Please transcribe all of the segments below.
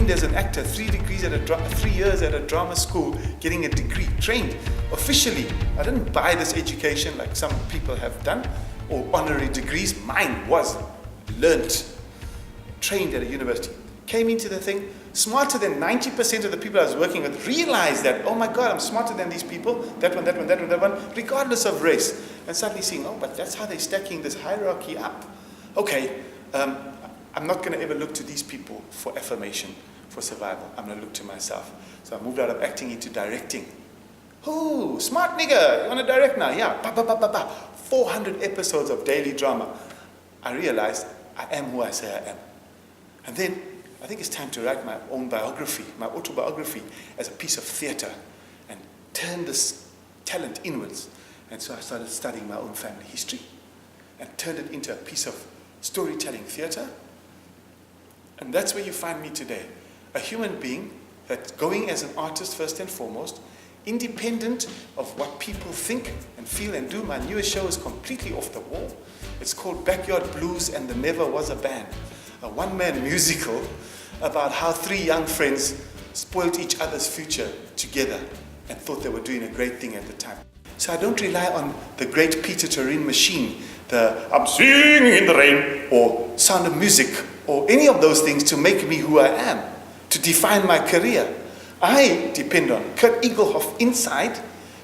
trained as an actor, 3 years at a drama school, getting a degree, trained officially. I didn't buy this education like some people have done, or honorary degrees. Mine was learnt, trained at a university. Came into the thing, smarter than 90% of the people I was working with, realized that, oh my God, I'm smarter than these people, that one, regardless of race. And suddenly seeing, oh, but that's how they're stacking this hierarchy up. Okay, I'm not going to ever look to these people for affirmation, for survival. I'm going to look to myself. So I moved out of acting into directing. Oh, smart nigga, you want to direct now? Yeah, 400 episodes of daily drama. I realized I am who I say I am. And then I think it's time to write my own biography, my autobiography, as a piece of theater and turn this talent inwards. And so I started studying my own family history and turned it into a piece of storytelling theater. And that's where you find me today, a human being that's going as an artist first and foremost, independent of what people think and feel and do. My newest show is completely off the wall. It's called Backyard Blues and There Never Was a Band, a one-man musical about how 3 young friends spoiled each other's future together and thought they were doing a great thing at the time. So I don't rely on the great Peter Turin machine, the I'm singing in the rain, or Sound of Music, or any of those things to make me who I am, to define my career. I depend on Kurt Egelhof inside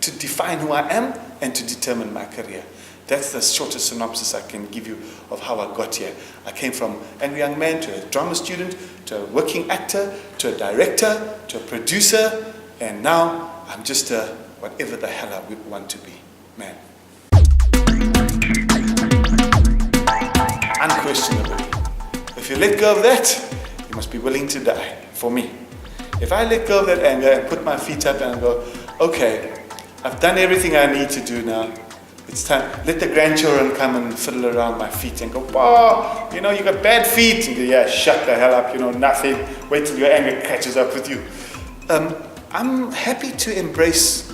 to define who I am and to determine my career. That's the shortest synopsis I can give you of how I got here. I came from angry young man to a drama student, to a working actor, to a director, to a producer, and now I'm just a whatever the hell I would want to be, man. Unquestionably. If you let go of that, you must be willing to die, for me. If I let go of that anger and put my feet up and go, okay, I've done everything I need to do now. It's time. Let the grandchildren come and fiddle around my feet and go, oh, you got bad feet. And go, yeah, shut the hell up, nothing. Wait till your anger catches up with you. I'm happy to embrace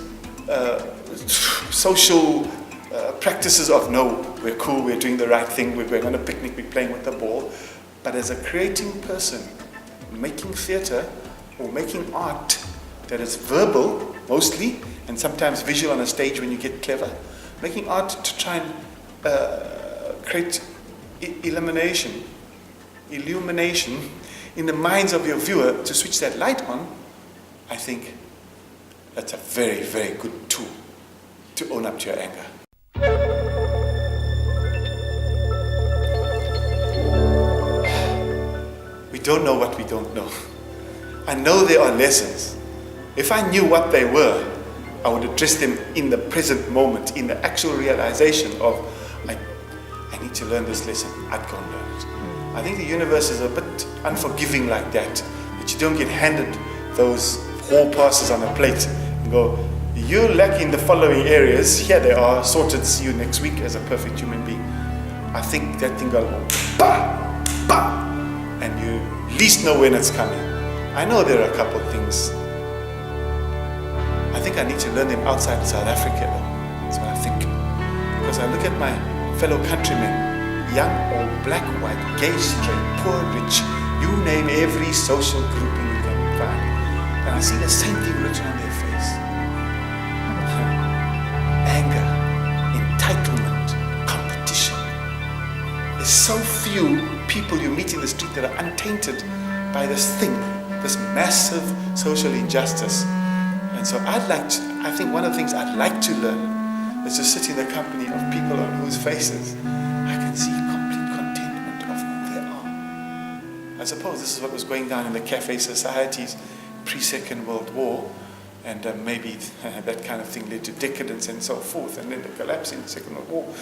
social practices of no, we're cool, we're doing the right thing, we're going on a picnic, we're playing with the ball. But as a creating person, making theater or making art that is verbal mostly, and sometimes visual on a stage when you get clever, making art to try and create illumination in the minds of your viewer to switch that light on, I think that's a very, very good tool to own up to your anger. We don't know what we don't know. I know there are lessons. If I knew what they were, I would address them in the present moment, in the actual realization of, I need to learn this lesson. I'd go and learn it. I think the universe is a bit unforgiving like that you don't get handed those hall passes on a plate and go, you lack in the following areas, here they are, sorted, see you next week as a perfect human being. I think that thing goes, bah, bah, and you at least know when it's coming. I know there are a couple of things. I think I need to learn them outside of South Africa though. That's what I think. Because I look at my fellow countrymen, young or black, white, gay, straight, poor, rich, you name every social grouping you can find. And I see the same thing written on their face. Anger, entitlement, competition. There's so few people you meet in the street that are untainted by this thing, this massive social injustice. And so I think one of the things I'd like to learn is to sit in the company of people on whose faces I can see complete contentment of who they are. I suppose this is what was going down in the cafe societies pre-Second World War, and maybe that kind of thing led to decadence and so forth, and then the collapse in the Second World War.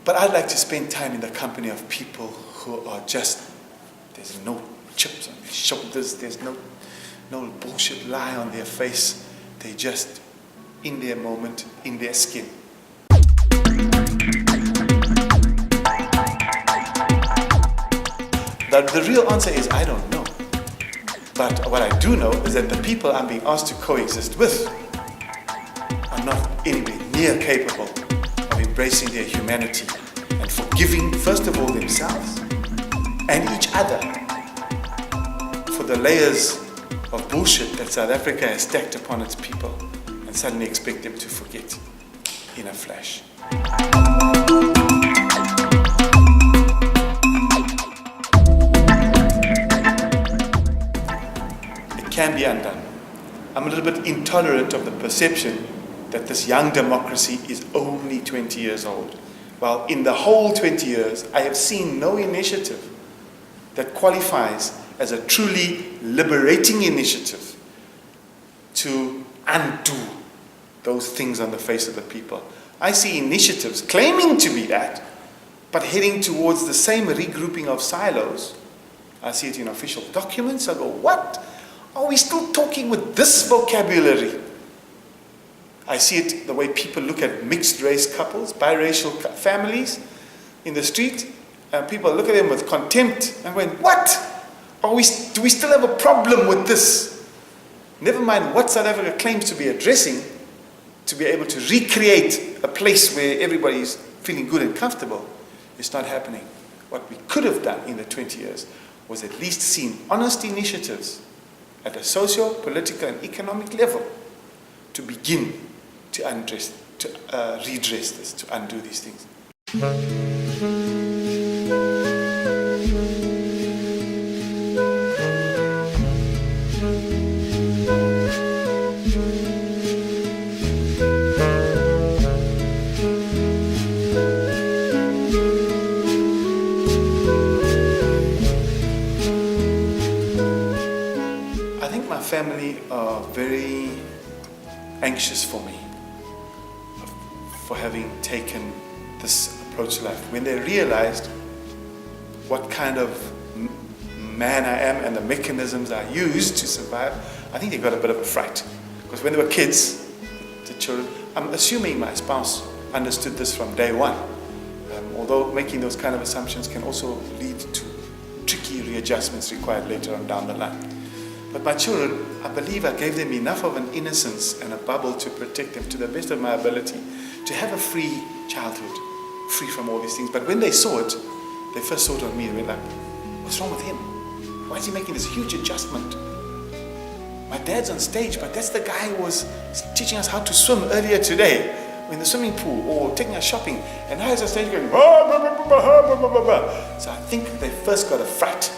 But I'd like to spend time in the company of people who are just, there's no chips on their shoulders, there's no bullshit lie on their face. They're just in their moment, in their skin. But the real answer is I don't know. But what I do know is that the people I'm being asked to coexist with are not anywhere near capable of embracing their humanity and forgiving, first of all, themselves and each other for of the layers of bullshit that South Africa has stacked upon its people and suddenly expect them to forget in a flash. It can be undone. I'm a little bit intolerant of the perception that this young democracy is only 20 years old. Well, in the whole 20 years, I have seen no initiative that qualifies as a truly liberating initiative to undo those things on the face of the people. I see initiatives claiming to be that, but heading towards the same regrouping of silos. I see it in official documents. I go, what? Are we still talking with this vocabulary? I see it the way people look at mixed race couples, biracial families in the street, and people look at them with contempt and going, what? Do we still have a problem with this? Never mind what South Africa claims to be addressing, to be able to recreate a place where everybody is feeling good and comfortable. It's not happening. What we could have done in the 20 years was at least seen honest initiatives at a socio, political and economic level to begin to redress this, to undo these things. I think my family are very anxious for me, for having taken this approach to life. When they realized what kind of man I am and the mechanisms I use to survive, I think they got a bit of a fright. Because when they were kids, the children, I'm assuming my spouse understood this from day one. Although making those kind of assumptions can also lead to tricky readjustments required later on down the line. But my children, I believe I gave them enough of an innocence and a bubble to protect them to the best of my ability, to have a free childhood, free from all these things. But when they saw it, they first saw it on me and went like, what's wrong with him? Why is he making this huge adjustment? My dad's on stage, but that's the guy who was teaching us how to swim earlier today in the swimming pool or taking us shopping. And now he's on stage going, blah, blah, blah, blah, blah, blah, blah. So I think they first got a fright.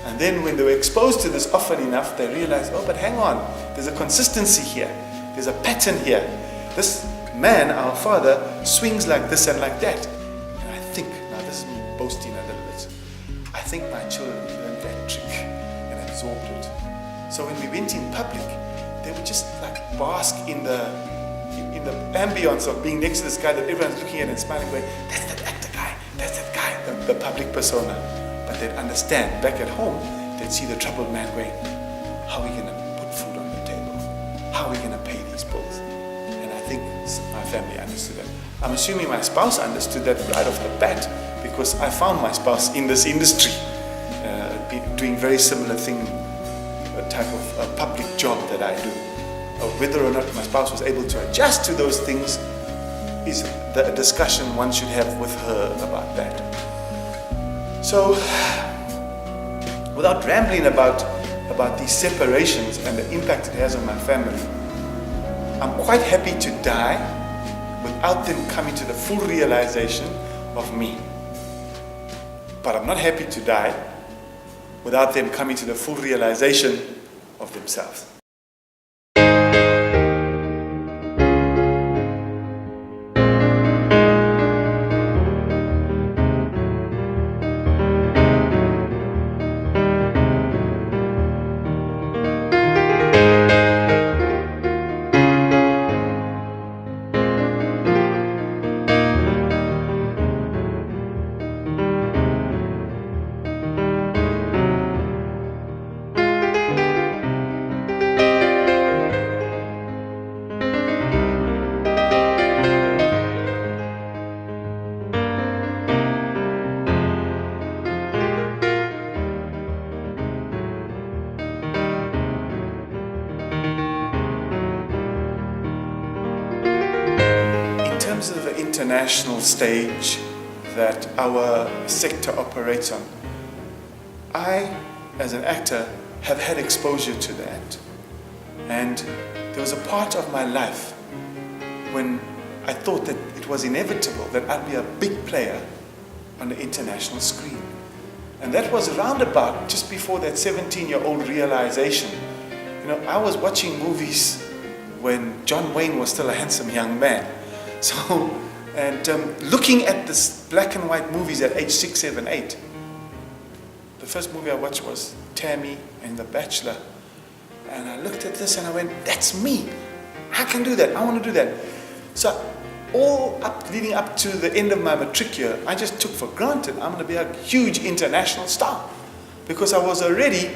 And then when they were exposed to this often enough, they realized, oh, but hang on, there's a consistency here. There's a pattern here. This man, our father, swings like this and like that. And I think, now this is me boasting a little bit, I think my children learned that trick and absorbed it. So when we went in public, they would just like bask in the ambience of being next to this guy that everyone's looking at and smiling, going, that's that actor guy, that's that guy, the public persona. But they'd understand, back at home, they'd see the troubled man going, how are we going to put food on the table? How are we going to pay these bills? And I think my family understood that. I'm assuming my spouse understood that right off the bat, because I found my spouse in this industry, doing very similar thing, a type of public job that I do. Whether or not my spouse was able to adjust to those things is the discussion one should have with her about that. So, without rambling about these separations and the impact it has on my family, I'm quite happy to die without them coming to the full realization of me. But I'm not happy to die without them coming to the full realization of themselves. In terms of the international stage that our sector operates on, I, as an actor, have had exposure to that. And there was a part of my life when I thought that it was inevitable that I'd be a big player on the international screen. And that was around about just before that 17-year-old realization. You know, I was watching movies when John Wayne was still a handsome young man. So, and looking at this black and white movies at age 6, 7, 8. The first movie I watched was Tammy and The Bachelor. And I looked at this and I went, that's me. I can do that. I want to do that. So leading up to the end of my matric year, I just took for granted I'm going to be a huge international star. Because I was already,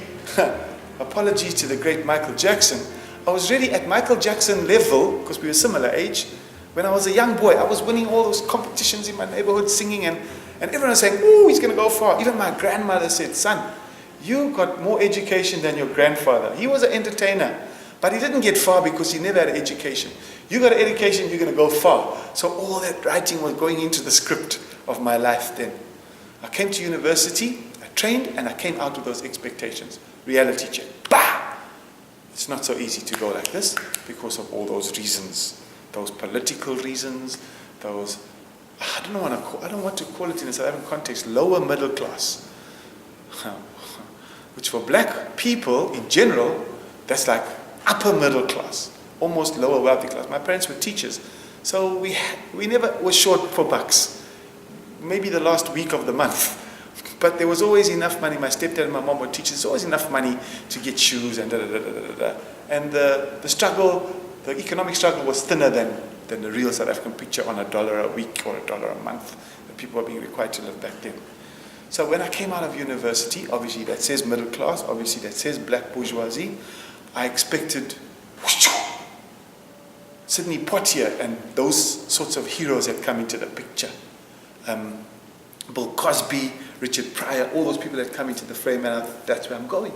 apologies to the great Michael Jackson, I was already at Michael Jackson level, because we were similar age. When I was a young boy, I was winning all those competitions in my neighborhood singing, and everyone was saying, oh, he's going to go far. Even my grandmother said, son, you got more education than your grandfather. He was an entertainer, but he didn't get far because he never had an education. You got an education, you're going to go far. So all that writing was going into the script of my life then. I came to university, I trained, and I came out with those expectations. Reality check. Bah! It's not so easy to go like this because of all those reasons. Those political reasons, those, I don't want to call it in a South African context, lower middle class. Which for black people in general, that's like upper middle class, almost lower wealthy class. My parents were teachers, so we never were short for bucks. Maybe the last week of the month. But there was always enough money. My stepdad and my mom were teachers. There was always enough money to get shoes and da-da-da-da-da-da. And the struggle, the economic struggle was thinner than the real South African picture on $1 a week or $1 a month that people were being required to live back then. So when I came out of university, obviously that says middle class, obviously that says black bourgeoisie, I expected Sidney Poitier and those sorts of heroes had come into the picture. Bill Cosby, Richard Pryor, all those people had come into the frame, and that's where I'm going.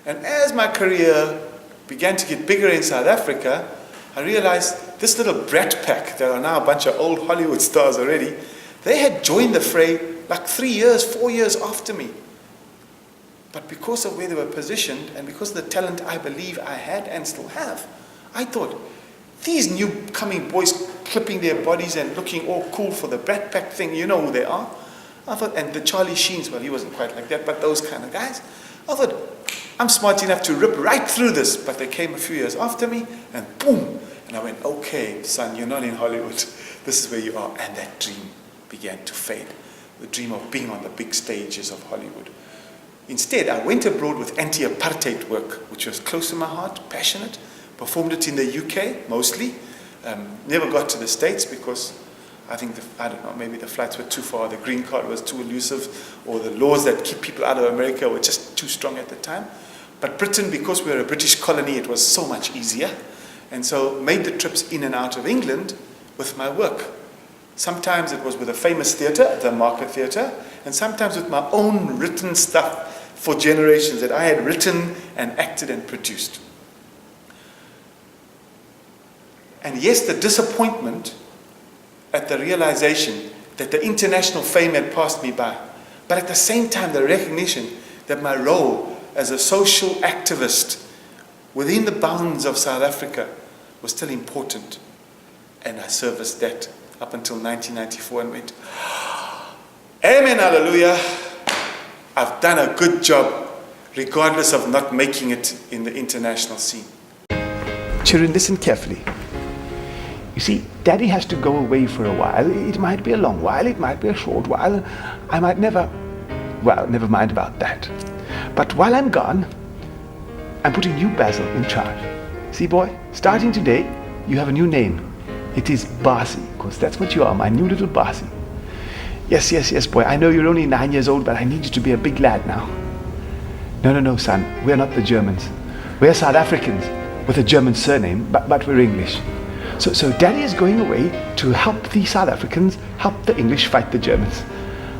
And as my career began to get bigger in South Africa, I realized this little brat pack, there are now a bunch of old Hollywood stars already, they had joined the fray like 3 years, 4 years after me. But because of where they were positioned, and because of the talent I believe I had and still have, I thought, these new coming boys clipping their bodies and looking all cool for the brat pack thing, you know who they are. I thought, and the Charlie Sheens, well, he wasn't quite like that, but those kind of guys. I thought, I'm smart enough to rip right through this. But they came a few years after me, and boom. And I went, okay, son, you're not in Hollywood. This is where you are. And that dream began to fade. The dream of being on the big stages of Hollywood. Instead, I went abroad with anti-apartheid work, which was close to my heart, passionate. Performed it in the UK, mostly. Never got to the States because I think, maybe the flights were too far, the green card was too elusive, or the laws that keep people out of America were just too strong at the time. But Britain, because we were a British colony, it was so much easier. And so made the trips in and out of England with my work. Sometimes it was with a famous theatre, the Market Theatre, and sometimes with my own written stuff for generations that I had written and acted and produced. And yes, the disappointment at the realization that the international fame had passed me by, but at the same time the recognition that my role as a social activist within the bounds of South Africa was still important. And I serviced that up until 1994 and went, amen, hallelujah, I've done a good job regardless of not making it in the international scene. Children, listen carefully. You see, Daddy has to go away for a while. It might be a long while, it might be a short while. I might never mind about that. But while I'm gone, I'm putting you, Basil, in charge. See, boy, starting today, you have a new name. It is Barsi, because that's what you are, my new little Barsi. Yes, boy, I know you're only 9 years old, but I need you to be a big lad now. No, son, we're not the Germans. We're South Africans with a German surname, but we're English. So Daddy is going away to help the South Africans, help the English fight the Germans.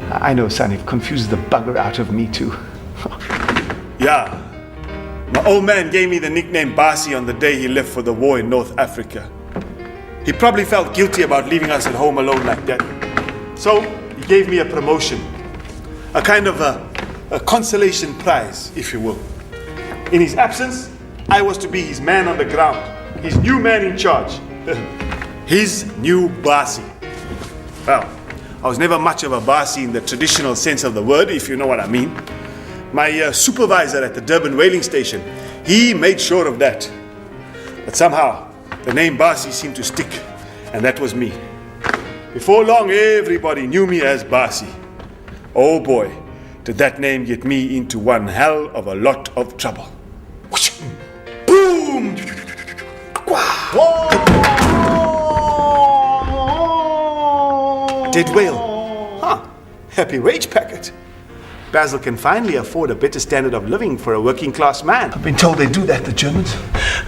I know, son, it confused the bugger out of me too. Yeah, my old man gave me the nickname Basi on the day he left for the war in North Africa. He probably felt guilty about leaving us at home alone like that. So he gave me a promotion, a kind of a consolation prize, if you will. In his absence, I was to be his man on the ground, his new man in charge, his new bossy. Well, I was never much of a bossy in the traditional sense of the word, if you know what I mean. My supervisor at the Durban whaling station, he made sure of that. But somehow, the name Bossy seemed to stick, and that was me. Before long, everybody knew me as Bossy. Oh boy, did that name get me into one hell of a lot of trouble. Boom! Dead whale. Huh. Happy wage packet. Basil can finally afford a better standard of living for a working class man. I've been told they do that, the Germans.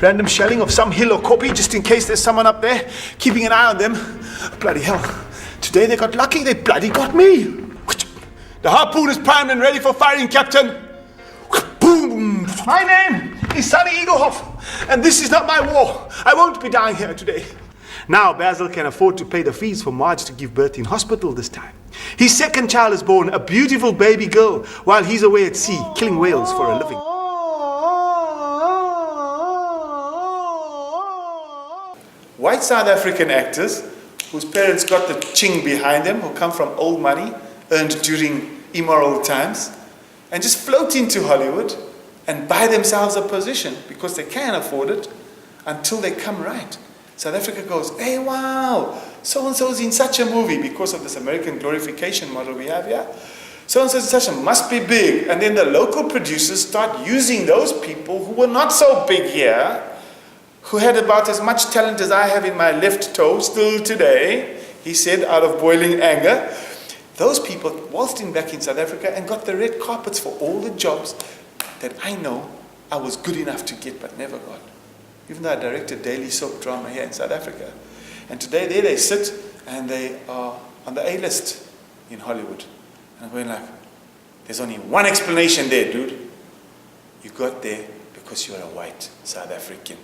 Random shelling of some hill or kopje just in case there's someone up there keeping an eye on them. Bloody hell. Today they got lucky, they bloody got me. The harpoon is primed and ready for firing, Captain. Boom! My name is Sonny Egelhof, and this is not my war. I won't be dying here today. Now Basil can afford to pay the fees for Marge to give birth in hospital this time. His second child is born, a beautiful baby girl, while he's away at sea, killing whales for a living. White South African actors, whose parents got the ching behind them, who come from old money, earned during immoral times, and just float into Hollywood and buy themselves a position because they can afford it until they come right. South Africa goes, hey, wow, so-and-so's in such a movie because of this American glorification model we have here. So-and-so's in such a must be big. And then the local producers start using those people who were not so big here, who had about as much talent as I have in my left toe still today, he said out of boiling anger. Those people waltzed in back in South Africa and got the red carpets for all the jobs that I know I was good enough to get but never got. Even though I directed daily soap drama here in South Africa. And today there they sit and they are on the A-list in Hollywood. And I'm going like, there's only one explanation there, dude. You got there because you're a white South African.